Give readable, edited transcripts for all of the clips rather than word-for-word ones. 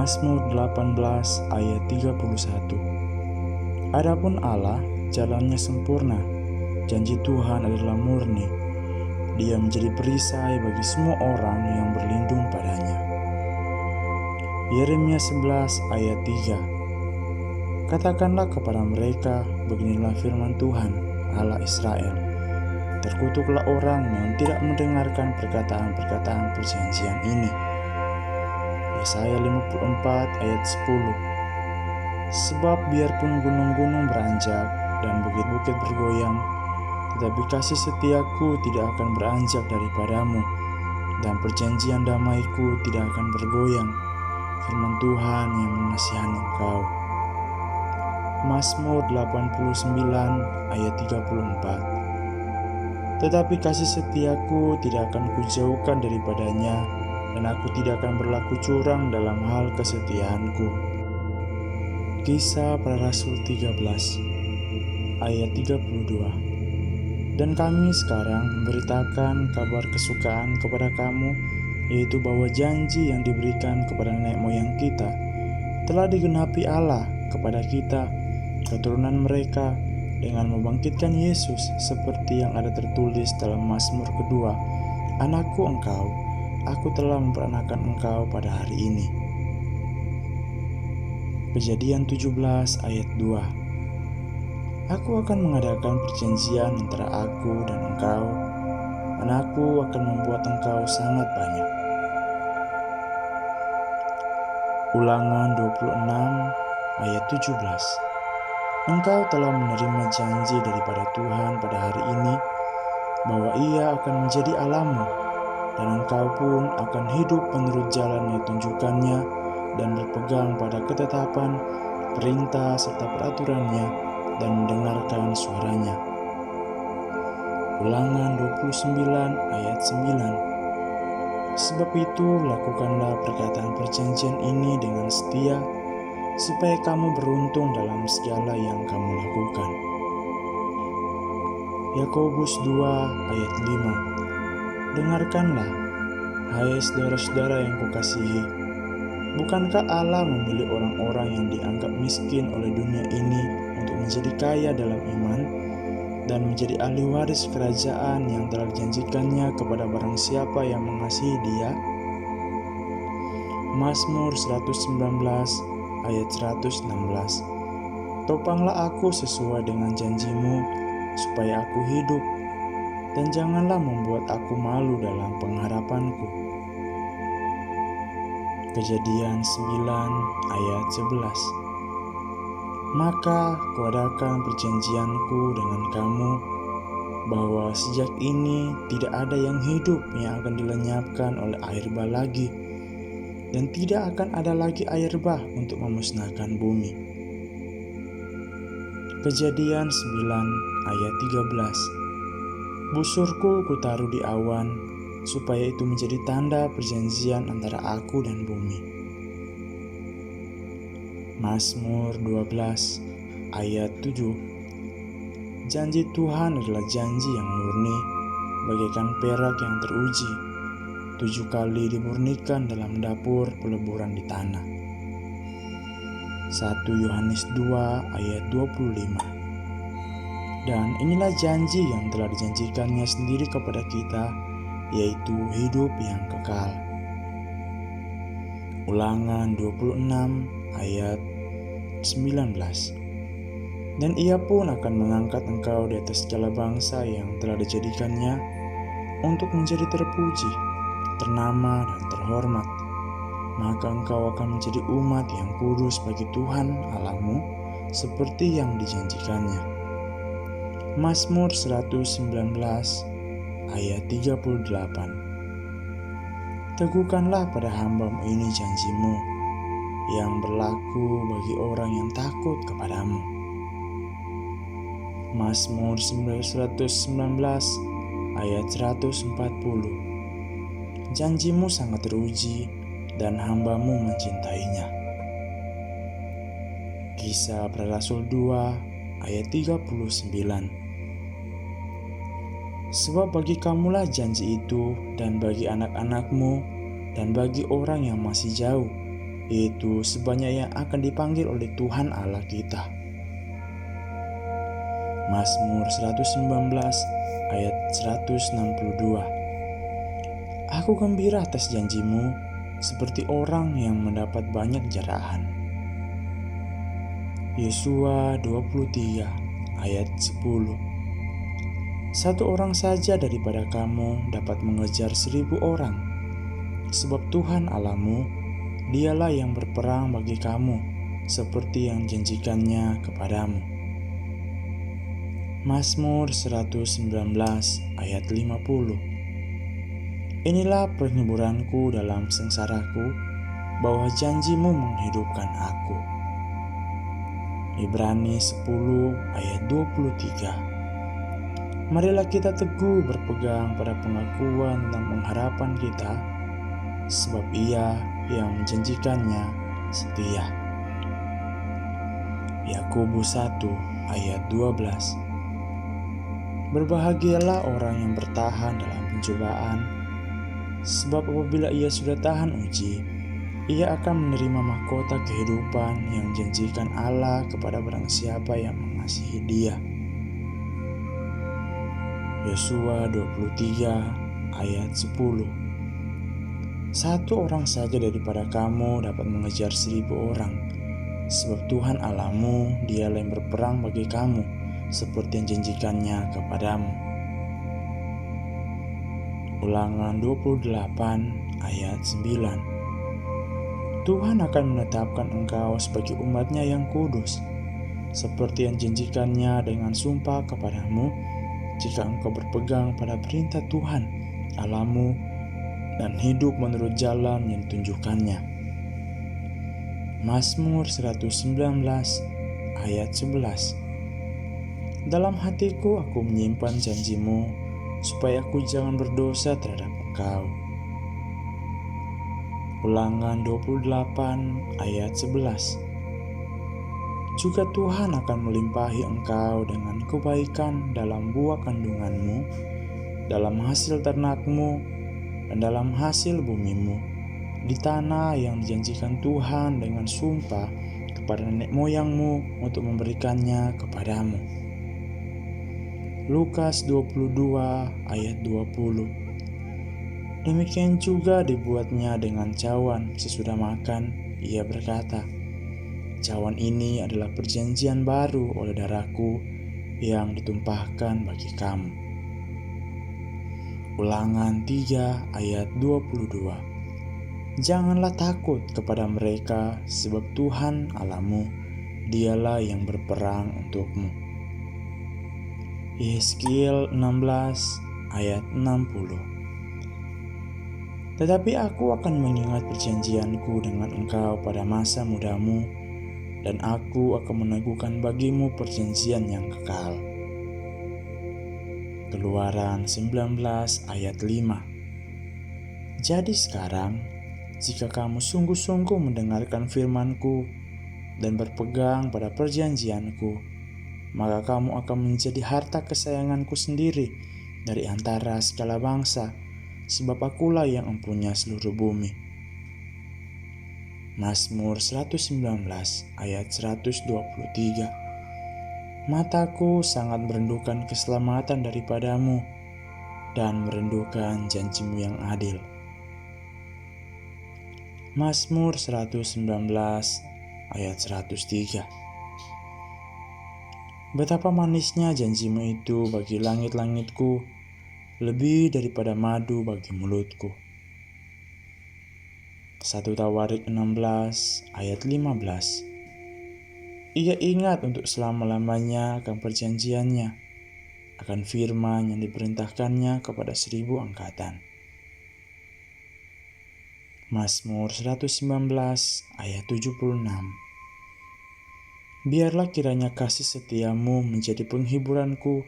Mazmur 18 ayat 31. Adapun Allah, jalannya sempurna, janji Tuhan adalah murni. Dia menjadi perisai bagi semua orang yang berlindung padanya. Yeremia 11 ayat 3. Katakanlah kepada mereka, beginilah firman Tuhan, Allah Israel. Terkutuklah orang yang tidak mendengarkan perkataan-perkataan perjanjian ini. Yesaya 54 ayat 10. Sebab biarpun gunung-gunung beranjak dan bukit-bukit bergoyang, tetapi kasih setiaku tidak akan beranjak daripadamu, dan perjanjian damaiku tidak akan bergoyang, firman Tuhan yang menasihani engkau. Mazmur 89 ayat 34. Tetapi kasih setiaku tidak akan kujauhkan daripadanya, dan aku tidak akan berlaku curang dalam hal kesetiaanku. Kisah Para Rasul 13 ayat 32. Dan kami sekarang memberitakan kabar kesukaan kepada kamu, yaitu bahwa janji yang diberikan kepada nenek moyang kita telah digenapi Allah kepada kita, keturunan mereka, dengan membangkitkan Yesus seperti yang ada tertulis dalam Mazmur kedua, Anakku engkau, aku telah memperanakan engkau pada hari ini. Kejadian 17 ayat 2. Aku akan mengadakan perjanjian antara aku dan engkau, dan aku akan membuat engkau sangat banyak. Ulangan 26 ayat 17. Engkau telah menerima janji daripada Tuhan pada hari ini, bahwa Ia akan menjadi Allahmu, dan engkau pun akan hidup menurut jalan yang tunjukkannya, dan berpegang pada ketetapan, perintah, serta peraturannya, dan mendengarkan suaranya. Ulangan 29 ayat 9. Sebab itu lakukanlah perkataan perjanjian ini dengan setia, supaya kamu beruntung dalam segala yang kamu lakukan. Yakobus 2 ayat 5. Dengarkanlah, hai saudara-saudara yang kukasihi, bukankah Allah memilih orang-orang yang dianggap miskin oleh dunia ini untuk menjadi kaya dalam iman dan menjadi ahli waris kerajaan yang telah dijanjikannya kepada barang siapa yang mengasihi Dia? Mazmur 119 ayat 116. Topanglah aku sesuai dengan janjimu, supaya aku hidup, dan janganlah membuat aku malu dalam pengharapanku. Kejadian 9 ayat 11. Maka kuadakan perjanjianku dengan kamu, bahwa sejak ini tidak ada yang hidup yang akan dilenyapkan oleh air bah lagi, dan tidak akan ada lagi air bah untuk memusnahkan bumi. Kejadian 9 ayat 13. Busurku kutaruh di awan, supaya itu menjadi tanda perjanjian antara aku dan bumi. Mazmur 12 ayat 7. Janji Tuhan adalah janji yang murni, bagaikan perak yang teruji, 7 kali dimurnikan dalam dapur peleburan di tanah. 1 Yohanes 2 ayat 25. Dan inilah janji yang telah dijanjikannya sendiri kepada kita, yaitu hidup yang kekal. Ulangan 26 ayat 19. Dan Ia pun akan mengangkat engkau di atas segala bangsa yang telah dijadikannya, untuk menjadi terpuji, ternama, dan terhormat. Maka engkau akan menjadi umat yang kudus bagi Tuhan Allahmu, seperti yang dijanjikannya. Mazmur 119 ayat 38. Teguhkanlah pada hamba-Mu ini janji-Mu, yang berlaku bagi orang yang takut kepadamu. Mazmur 119 ayat 140. Janji-Mu sangat teruji, dan hamba-Mu mencintainya. Kisah Para Rasul 2 ayat 39. Sebab bagi kamulah janji itu, dan bagi anak-anakmu, dan bagi orang yang masih jauh, yaitu sebanyak yang akan dipanggil oleh Tuhan Allah kita. Mazmur 119 ayat 162. Aku gembira atas janjimu seperti orang yang mendapat banyak jarahan. Yesua 23 ayat 10. Satu orang saja daripada kamu dapat mengejar 1000 orang, sebab Tuhan Allahmu, dialah yang berperang bagi kamu, seperti yang janjikannya kepadamu. Mazmur 119 ayat 50. Inilah penghiburanku dalam sengsaraku, bahwa janjimu menghidupkan aku. Ibrani 10 ayat 23. Marilah kita teguh berpegang pada pengakuan tentang pengharapan kita, sebab Ia yang menjanjikannya setia. Yakobus 1 ayat 12. Berbahagialah orang yang bertahan dalam pencobaan, sebab apabila ia sudah tahan uji, ia akan menerima mahkota kehidupan yang dijanjikan Allah kepada barang siapa yang mengasihi Dia. Yosua 23 ayat 10. Satu orang saja daripada kamu dapat mengejar 1000 orang, sebab Tuhan Allahmu, dialah yang berperang bagi kamu, seperti yang janjikannya kepadamu. Ulangan 28 ayat 9. Tuhan akan menetapkan engkau sebagai umat-Nya yang kudus, seperti yang janjikannya dengan sumpah kepadamu, jika engkau berpegang pada perintah Tuhan Allahmu dan hidup menurut jalan yang ditunjukkannya. Mazmur 119 ayat 11. Dalam hatiku aku menyimpan janjimu, supaya aku jangan berdosa terhadap engkau. Ulangan 28 ayat 11. Juga Tuhan akan melimpahi engkau dengan kebaikan dalam buah kandunganmu, dalam hasil ternakmu, dan dalam hasil bumimu, di tanah yang dijanjikan Tuhan dengan sumpah kepada nenek moyangmu untuk memberikannya kepadamu. Lukas 22 ayat 20. Demikian juga dibuatnya dengan cawan sesudah makan. Ia berkata, cawan ini adalah perjanjian baru oleh darahku yang ditumpahkan bagi kamu. Ulangan 3 ayat 22. Janganlah takut kepada mereka, sebab Tuhan Allahmu, dialah yang berperang untukmu. Yezkiel 16 ayat 60. Tetapi aku akan mengingat perjanjianku dengan engkau pada masa mudamu, dan aku akan meneguhkan bagimu perjanjian yang kekal. Keluaran 19 ayat 5. Jadi sekarang, jika kamu sungguh-sungguh mendengarkan firman-Ku dan berpegang pada perjanjian-Ku, maka kamu akan menjadi harta kesayangan-Ku sendiri dari antara segala bangsa, sebab Akulah yang empunya seluruh bumi. Mazmur 119 ayat 123. Mataku sangat merindukan keselamatan daripadamu dan merindukan janjimu yang adil. Mazmur 119 ayat 103. Betapa manisnya janjimu itu bagi langit-langitku, lebih daripada madu bagi mulutku. 1 Tawarik 16 ayat 15. Ia ingat untuk selama-lamanya akan perjanjiannya, akan firman yang diperintahkannya kepada 1000 angkatan. Mazmur 119 ayat 76. Biarlah kiranya kasih setiamu menjadi penghiburanku,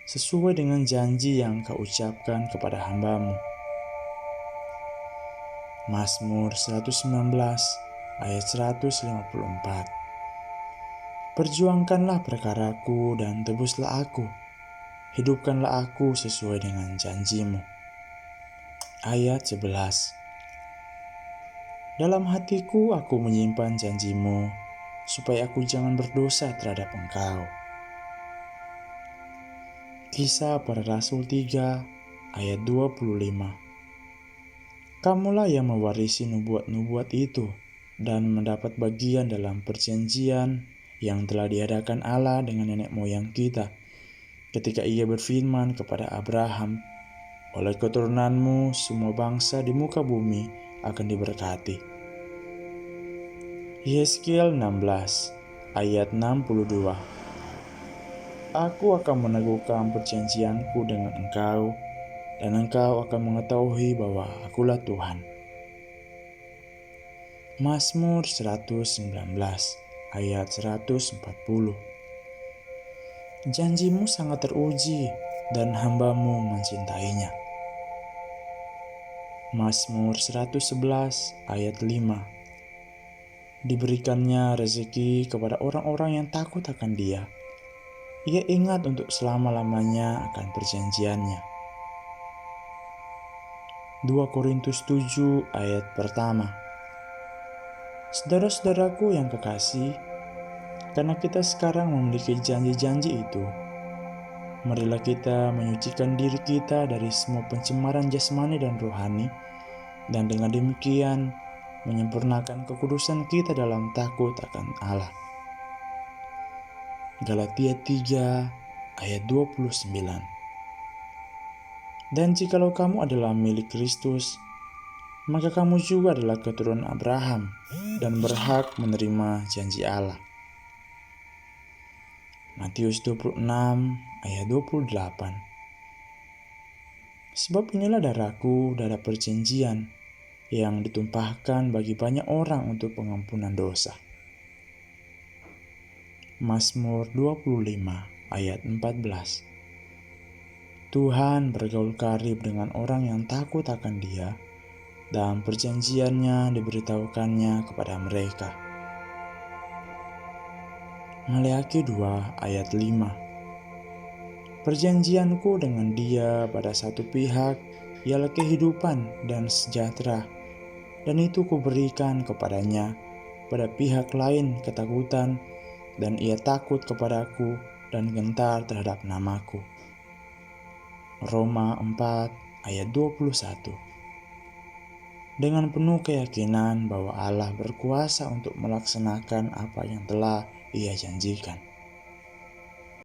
sesuai dengan janji yang Kau ucapkan kepada hamba-Mu. Mazmur 119 ayat 154. Perjuangkanlah perkaraku dan tebuslah aku, hidupkanlah aku sesuai dengan janji-Mu. Ayat 11. Dalam hatiku aku menyimpan janjimu, supaya aku jangan berdosa terhadap Engkau. Kisah Para Rasul 3 ayat 25. Kamulah yang mewarisi nubuat-nubuat itu dan mendapat bagian dalam perjanjian yang telah diadakan Allah dengan nenek moyang kita ketika Ia berfirman kepada Abraham, oleh keturunanmu semua bangsa di muka bumi akan diberkati. Yesaya 16 ayat 62. Aku akan meneguhkan perjanjianku dengan engkau, dan engkau akan mengetahui bahwa akulah Tuhan. Mazmur 119 ayat 140. Janjimu sangat teruji dan hambamu mencintainya. Mazmur 111 ayat 5. Diberikannya rezeki kepada orang-orang yang takut akan Dia. Ia ingat untuk selama-lamanya akan perjanjiannya. 2 Korintus 7 ayat pertama. Saudara-saudaraku yang kekasih, karena kita sekarang memiliki janji-janji itu, marilah kita menyucikan diri kita dari semua pencemaran jasmani dan rohani, dan dengan demikian menyempurnakan kekudusan kita dalam takut akan Allah. Galatia 3 ayat 29. Dan jikalau kamu adalah milik Kristus, maka kamu juga adalah keturunan Abraham dan berhak menerima janji Allah. Matius 26 ayat 28. Sebab inilah darahku, darah perjanjian, yang ditumpahkan bagi banyak orang untuk pengampunan dosa. Mazmur 25 ayat 14. Tuhan bergaul karib dengan orang yang takut akan Dia, dan perjanjiannya diberitahukannya kepada mereka. Maleakhi 2 ayat 5. Perjanjianku dengan Dia pada satu pihak ialah kehidupan dan sejahtera, dan itu kuberikan kepadanya pada pihak lain ketakutan, dan ia takut kepadaku dan gentar terhadap namaku. Roma 4 ayat 21. Dengan penuh keyakinan bahwa Allah berkuasa untuk melaksanakan apa yang telah Ia janjikan.